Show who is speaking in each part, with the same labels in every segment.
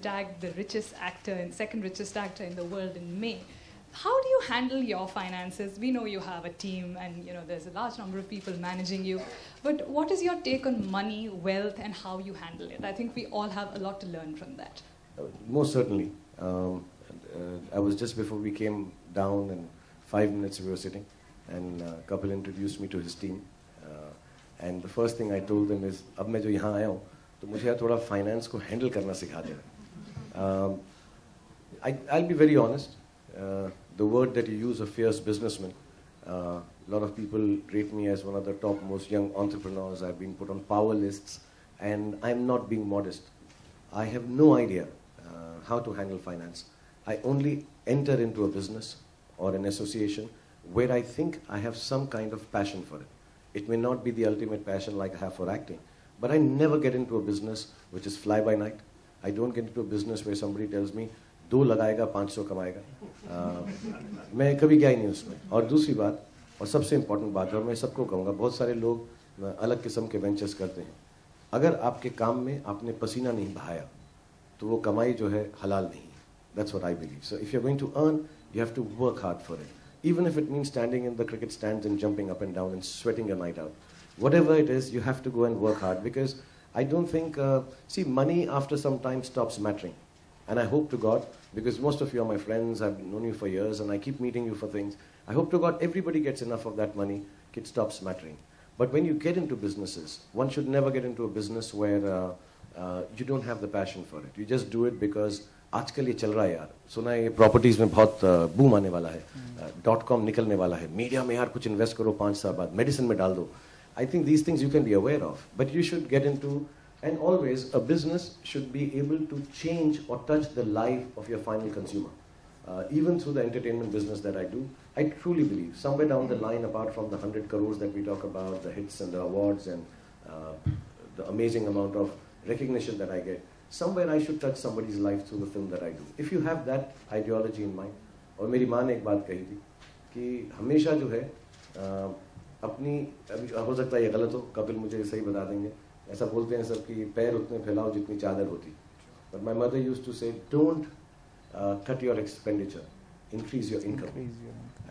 Speaker 1: been tagged the richest actor and second richest actor in the world in May. How do you handle your finances? We know you have a team and there's a large number of people managing you. But what is your take on money, wealth, and how you handle it? I think we all have a lot to learn from that.
Speaker 2: Most certainly. I was just before we came down, and 5 minutes we were sitting, and Kapil introduced me to his team. And the first thing I told them is, अब मैं जो यहाँ आया हूँ, तो मुझे यार थोड़ा finance को handle करना सिखा देना. I'll be very honest. The word that you use, a fierce businessman, a lot of people rate me as one of the top most young entrepreneurs. I've been put on power lists, and I'm not being modest. I have no idea how to handle finance. I only enter into a business or an association where I think I have some kind of passion for it. It may not be the ultimate passion like I have for acting, but I never get into a business which is fly by night. I don't get into a business where somebody tells me, 2 लगाएगा 500 कमाएगा. मैं कभी गया ही नहीं उसमें. और दूसरी बात, और सबसे इम्पोर्टेंट बात, और मैं सबको कहूँगा, बहुत सारे लोग अलग किस्म के वेंचर्स करते हैं. अगर आपके काम में आपने पसीना नहीं बहाया, तो वो कमाई जो है हलाल नहीं. That's what I believe. So if you're going to earn, you have to work hard for it. Even if it means standing in the cricket stands and jumping up and down and sweating your night out. Whatever it is, you have to go and work hard, because I don't think, see, money after some time stops mattering. And I hope to God, because most of you are my friends, I've known you for years, and I keep meeting you for things. I hope to God everybody gets enough of that money, it stops mattering. But when you get into businesses, one should never get into a business where you don't have the passion for it. You just do it because आजकल ये चल रहा है यार. सुना है ये properties में बहुत बूम आने वाला है. .com निकलने वाला है. मीडिया में यार कुछ इन्वेस्ट करो 5 साल बाद. मेडिसिन में डाल दो. I think these things you can be aware of, but you should get into. And always, a business should be able to change or touch the life of your final consumer. Even through the entertainment business that I do, I truly believe somewhere down the line, apart from the 100 crores that we talk about, the hits and the awards and the amazing amount of recognition that I get, somewhere I should touch somebody's life through the film that I do. If you have that ideology in mind, और मेरी माँ ने एक बात कही थी कि हमेशा जो है अपनी, अभी हो सकता है ये गलत हो, कपिल मुझे सही बता देंगे, ऐसा बोलते हैं सब कि पैर उतने फैलाओ जितनी चादर होती. But my mother used to say, don't cut your expenditure, increase your income.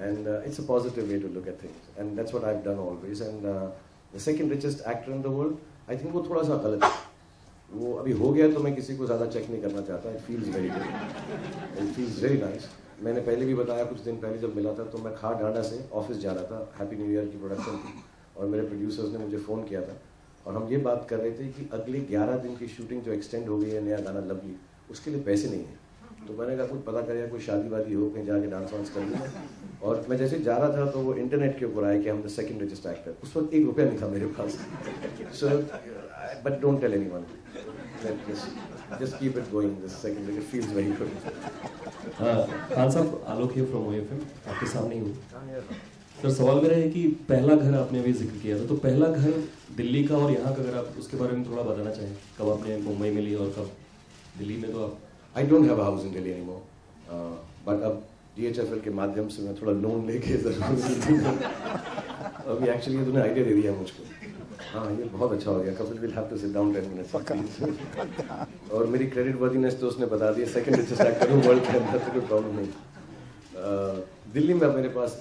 Speaker 2: And it's a positive way to look at things. And that's what I've done always. And the second richest actor in the world, I think वो थोड़ा सा गलत है. वो अभी हो गया तो मैं किसी को ज़्यादा चेक नहीं करना चाहता. It feels very good. It feels very nice. मैंने पहले भी बताया, कुछ दिन पहले जब मिला था तो मैं खार डांडा से ऑफिस जा रहा था. हैप्पी न्यू ईयर की प्रोडक्शन थी और मेरे प्रोड्यूसर्स ने मुझे फ़ोन किया था और हम ये बात कर रहे थे कि अगले 11 दिन की शूटिंग जो एक्सटेंड हो गई है, नया गाना लवली, उसके लिए पैसे नहीं हैं. तो मैंने कहा कुछ पता करें, कोई शादी वादी हो, कहीं जाके डांस वांस कर लूँ. और मैं जैसे जा रहा था तो वो इंटरनेट के ऊपर आया कि हम द सेकंड रिचेस्ट एक्टर. उस वक्त ₹1 नहीं था मेरे पास. So but don't tell anyone. Just keep it going. This second, it feels very good.
Speaker 3: Khan साहब, आलोक here from OFM, आपके सामने ही हूँ. सर, सवाल मेरा है कि पहला घर आपने अभी जिक्र किया था, तो पहला घर दिल्ली का और यहाँ का, अगर आप उसके बारे में थोड़ा बताना चाहें, कब आपने मुंबई में ली और कब दिल्ली में? तो आप
Speaker 2: I don't have a house in Delhi anymore, but अब DHFL के माध्यम से मैं थोड़ा लोन लेके ज़रूर अभी एक्चुअली ये तूने आइडिया दे दिया मुझको. हाँ, ये बहुत अच्छा हो गया. Kapil will have to sit down 10 minutes. और मेरी क्रेडिट वर्दीनेस तो उसने बता दी. सेकंड रिचेस्ट एक्टर हूँ वर्ल्ड के अंदर, तो कोई प्रॉब्लम नहीं. दिल्ली में अब मेरे पास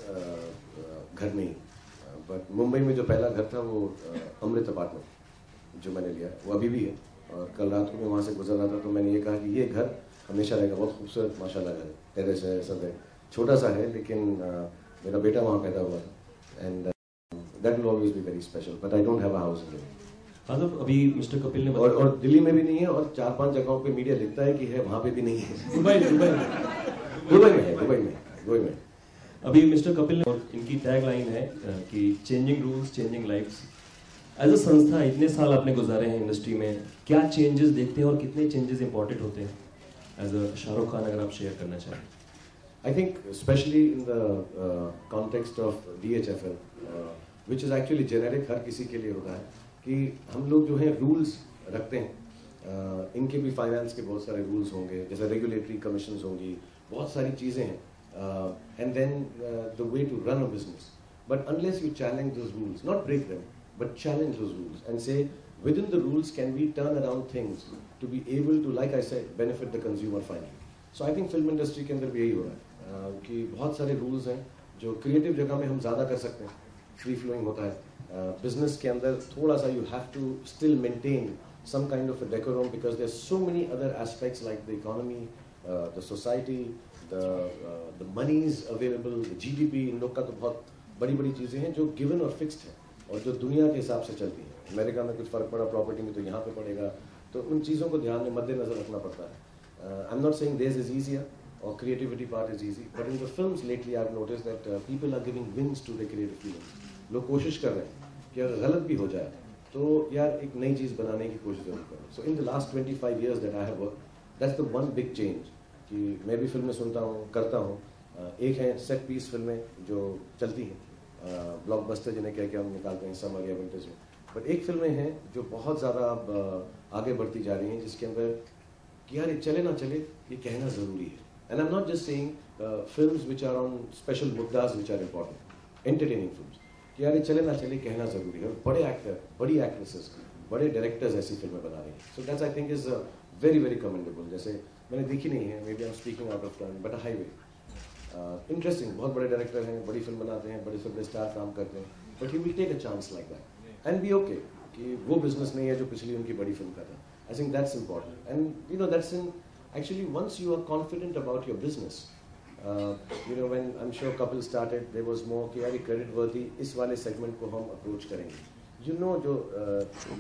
Speaker 2: घर नहीं, बट मुंबई में जो पहला घर था वो अमृत अपार्टमेंट जो मैंने लिया, वो अभी भी है. और कल रात को मैं वहाँ से गुजर रहा था तो मैंने ये कहा कि ये घर हमेशा रहेगा. बहुत खूबसूरत माशाल्लाह घर है, टेरेस है, सब है, छोटा सा है, लेकिन मेरा बेटा वहाँ पैदा हुआ था. And that will always be very special. But I don't have a house in Delhi.
Speaker 3: मतलब अभी मिस्टर कपिल ने
Speaker 2: और दिल्ली में भी नहीं है, और 4-5 जगहों पे मीडिया लिखता है कि है, वहाँ पे भी नहीं है. दुबई में.
Speaker 3: अभी मिस्टर कपिल ने, इनकी टैग लाइन है कि changing rules changing lives. As a संस्था इतने साल आपने गुजारे हैं इंडस्ट्री में, क्या चेंजेस देखते हैं और कितने चेंजेस इंपॉर्टेंट होते हैं? एज अ शाहरुख खान, अगर आप शेयर करना चाहें.
Speaker 2: I think especially in the context of DHFL, which is actually generic, हर किसी के लिए होता है कि हम लोग जो है रूल्स रखते हैं. इनके भी फाइनेंस के बहुत सारे रूल्स होंगे, जैसे रेगुलेटरी कमीशंस होंगी, बहुत सारी चीज़ें हैं. And then the way to run a business. But unless you challenge those rules, not break them, but challenge those rules and say, within the rules can we turn around things to be able to, like I said, benefit the consumer finally. So I think film industry के अंदर भी यही हो रहा है कि बहुत सारे rules हैं जो creative जगह में हम ज़्यादा कर सकते हैं, free flowing होता है, business के अंदर थोड़ा सा you have to still maintain some kind of a decorum because there's so many other aspects like the economy, the society, the monies available, the GDP, इन लोग का तो बहुत बड़ी चीज़ें हैं जो given और fixed हैं और जो दुनिया के हिसाब से चलती हैं. अमेरिका में कुछ फ़र्क पड़ा प्रॉपर्टी में तो यहाँ पे पड़ेगा, तो उन चीज़ों को ध्यान में मद्देनजर रखना पड़ता है. I'm not saying theirs is easier or creativity part is easy, but in the films lately I've noticed that people are giving wings to their creative feelings. लोग कोशिश कर रहे हैं कि अगर गलत भी हो जाए तो यार एक नई चीज़ बनाने की कोशिश जरूर करें. So in the last 25 years that I have worked, that's the one big change कि मैं भी फिल्में सुनता हूँ, करता हूँ. एक है सेट पीस फिल्में जो चलती हैं, ब्लॉकबस्टर जिन्हें कह के हम निकालते हैं समर या विंटर्स में, बट एक फिल्में हैं जो बहुत ज़्यादा अब आगे बढ़ती जा रही हैं जिसके अंदर कि यार ये चले ना चले ये कहना ज़रूरी है. And I am not just saying films which are on special मुद्दास which are important, entertaining films कि यार ये चले ना चले कहना ज़रूरी है. बड़े एक्टर, बड़ी एक्ट्रेसेस, बड़े डायरेक्टर्स ऐसी फिल्में बना रही हैं. So that's I think is very very commendable. जैसे मैंने देखी नहीं है, may be I am speaking out of turn, but a highly interesting, बहुत बड़े डायरेक्टर हैं, बड़ी फिल्म बनाते हैं, बड़े से बड़े स्टार काम करते हैं, but he will take a chance like that and be okay कि वो बिजनेस नहीं है जो पिछली उनकी बड़ी फिल्म का था. I think that's important, and you know that's in actually once you are confident about your business, you know when I'm sure couple started there was more कि यार credit worthy इस वाले segment को हम approach करेंगे. You know जो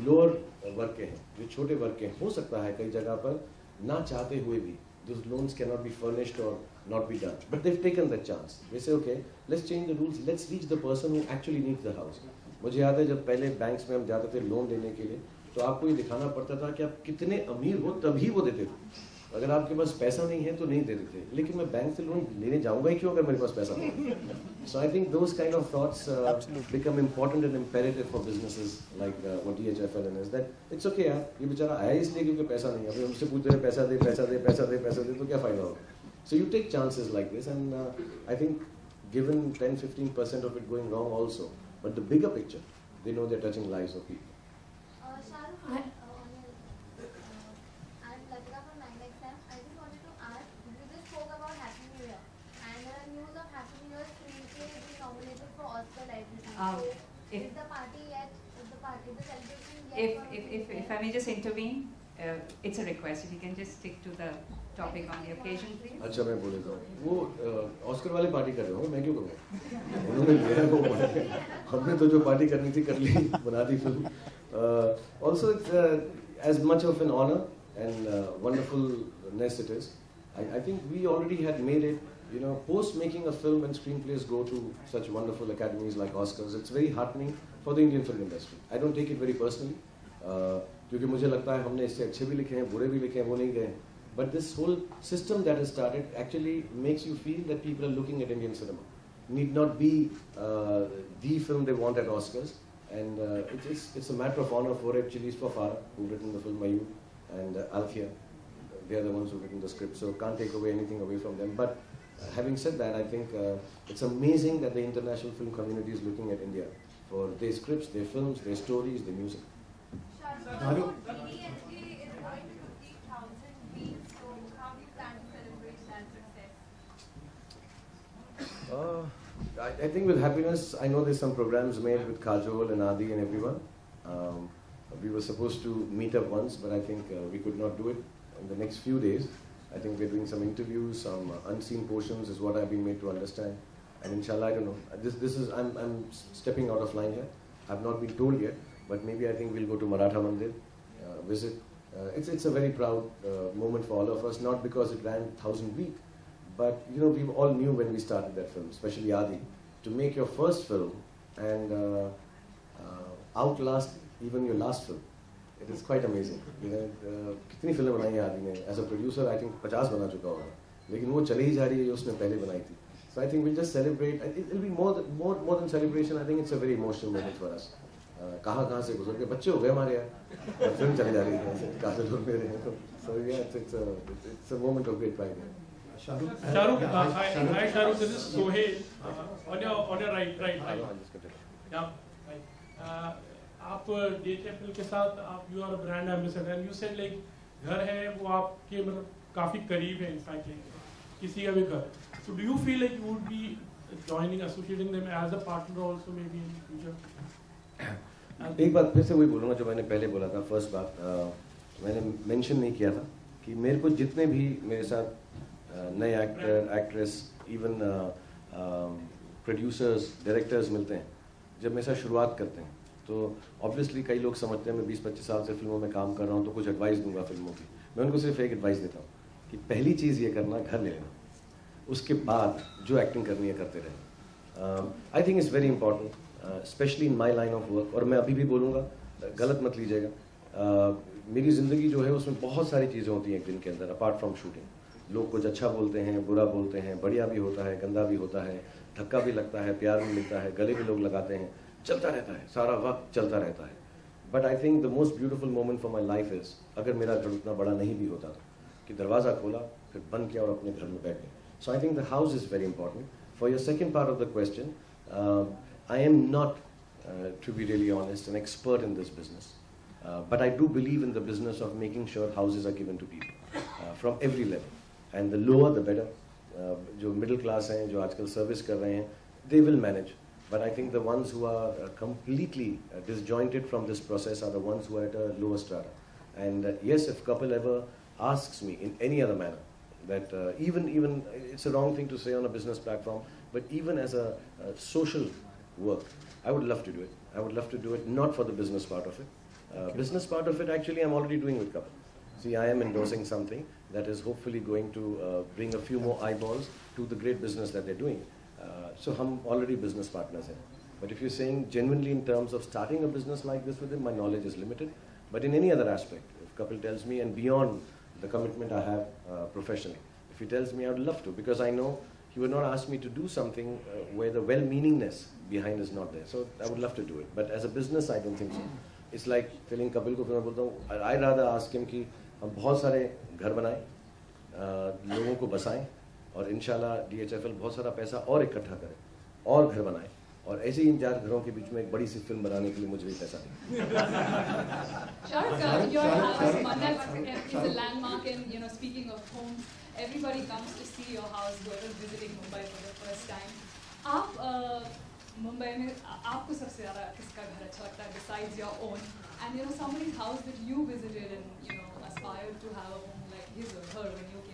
Speaker 2: lower वर्ग के हैं, जो छोटे वर्ग के हैं, हो सकता है कई जगह पर ना चाहते हुए भी those loans cannot be furnished or not be done, but they've taken that chance. They say okay, let's change the rules, let's reach the person who actually needs the house. मुझे याद है जब पहले बैंक्स में हम जाते थे loan लेने के लिए तो आपको ये दिखाना पड़ता था कि आप कितने अमीर हो तभी वो देते थे. अगर आपके पास पैसा नहीं है तो नहीं देते थे. लेकिन मैं बैंक से लोन लेने जाऊंगा ही क्यों अगर मेरे पास पैसा नहीं है. So I think those kind of thoughts become important and imperative for businesses like what DHFL is that it's okay यार ये बेचारा आया इसलिए क्योंकि पैसा नहीं है. अभी हमसे पूछते हैं पैसा दे पैसा दे पैसा दे पैसा दे तो क्या फायदा होगा. So you take chances like this and I think given 10-15% of it going wrong also, but the bigger picture they know they're touching lives of people.
Speaker 4: I'm Latika from 9XM. I just wanted to ask, you just spoke about Happy New Year, and there are news of Happy New Year screenplay being nominated for Oscar Library. So, is the party yet? Is the celebration yet?
Speaker 5: If I may just intervene, it's a request. If you can just stick to the topic on the occasion, please.
Speaker 2: अच्छा मैं बोल देता हूँ. वो Oscar वाले party कर रहे होंगे, मैं क्यों करूँगा. उन्होंने लिया है वो, हमने तो जो पार्टी करनी थी कर ली, बना दी film. Also it's as much of an honor and wonderfulness it is. I think we already had made it. You know, post making a film and screenplays go to such wonderful academies like Oscars. It's very heartening for the Indian film industry. I don't take it very personally, क्योंकि मुझे लगता है हमने इससे अच्छे भी लिखे हैं, बुरे भी लिखे हैं, वो नहीं गए. But this whole system that has started actually makes you feel that people are looking at Indian cinema. Need not be the film they want at Oscars. And it's a matter of honor for it. Chili's for Farah, who've written the film Mayur, and Althea. They are the ones who've written the script, so can't take away anything away from them. But having said that, I think it's amazing that the international film community is looking at India for their scripts, their films, their stories, their music.
Speaker 4: Shahrukh, DDLJ is going to 50,000 views, so how do you plan to celebrate that success?
Speaker 2: I think with happiness, I know there's some programs made with Kajol and Adi and everyone. We were supposed to meet up once, but I think we could not do it in the next few days. I think we're doing some interviews, some unseen portions is what I've been made to understand. And inshallah, I don't know. This is I'm stepping out of line here. I've not been told yet, but maybe I think we'll go to Maratha Mandir, visit. It's a very proud moment for all of us, not because it ran 1,000 week. But you know, we all knew when we started that film, especially Adi, to make your first film and outlast even your last film. It is quite amazing. You know, कितनी फिल्में बनाई है आदि ने? As a producer, I think 50 बना चुका होगा. लेकिन वो चली ही जा रही है जो उसने पहले बनाई थी. So I think we'll just celebrate. It'll be more than celebration. I think it's a very emotional moment for us. कहाँ से गुजर के बच्चे हो गए हमारे यहाँ. फिल्म चली जा रही है. काफी लोग मेरे हैं. So yeah, it's a moment of great pride.
Speaker 6: Shahrukh, hi Shahrukh, this is Sohail. On your right. Yeah. आप DHFL के साथ आप you are brand ambassador and you said like घर है वो आपके मतलब काफी करीब है इनफैक्ट किसी का भी घर. So do you feel like you would be joining, associating them as a partner also maybe in future?
Speaker 2: एक बात फिर से वही बोलूँगा जो मैंने पहले बोला था. फर्स्ट बात मैंने मेंशन नहीं किया था कि मेरे को जितने भी मेरे साथ नए actor actress even producers directors मिलते हैं, जब मेरे साथ शुरुआत करते हैं तो ऑब्वियसली कई लोग समझते हैं मैं 20-25 साल से फिल्मों में काम कर रहा हूँ तो कुछ एडवाइस दूंगा फिल्मों की. मैं उनको सिर्फ एक एडवाइस देता हूँ कि पहली चीज़ ये करना, घर ले लेना, उसके बाद जो एक्टिंग करनी है करते रहें. I think it's very important specially in my line of work. और मैं अभी भी बोलूँगा, गलत मत लीजिएगा, मेरी ज़िंदगी जो है उसमें बहुत सारी चीज़ें होती हैं एक दिन के अंदर अपार्ट फ्रॉम शूटिंग. लोग कुछ अच्छा बोलते हैं, बुरा बोलते हैं, बढ़िया भी होता है, गंदा भी होता है, धक्का भी लगता है, प्यार भी मिलता है, गले भी लोग लगाते हैं, चलता रहता है, सारा वक्त चलता रहता है. But I think the most beautiful moment for my life is, अगर मेरा घर उतना बड़ा नहीं भी होता कि दरवाज़ा खोला फिर बंद किया और अपने घर में बैठ गए. So I think the house is very important. For your second part of the question, I am not to be really honest, an expert in this business. But I do believe in the business of making sure houses are given to people from every level. And the lower, the better. जो middle class हैं, जो आजकल service कर रहे हैं, they will manage. But I think the ones who are completely disjointed from this process are the ones who are at a lower strata. And yes, if couple ever asks me in any other manner, that even it's a wrong thing to say on a business platform, but even as a social work, I would love to do it. I would love to do it not for the business part of it. Business part of it actually I'm already doing with couple. See, I am endorsing something that is hopefully going to bring a few more eyeballs to the great business that they're doing. So हम already business partners हैं. But if you're saying genuinely in terms of starting a business like this with him, my knowledge is limited. But in any other aspect, if couple tells me and beyond the commitment I have professionally, if he tells me, I would love to, because I know he would not ask me to do something where the well-meaningness behind is not there. So I would love to do it. But as a business, I don't think so. It's like telling Kapil को मैं बोलता हूँ, I rather ask him कि हम बहुत सारे घर बनाएं, लोगों को बसाएं और इंशाल्लाह DHFL बहुत सारा पैसा और इकट्ठा करें और घर बनाएं और ऐसे ही इन 4 घरों के बीच में एक बड़ी सी फिल्म बनाने के लिए मुझे भी पैसा दें.
Speaker 1: Shahrukh, your house, Mannat, is a landmark, and speaking of homes, everybody comes to see your house. Whoever is visiting Mumbai for the first time, आप मुंबई में आपको सबसे ज़्यादा किसका घर अच्छा लगता है besides your own? And somebody's house that you visited and aspired to have a home like his or her when you came.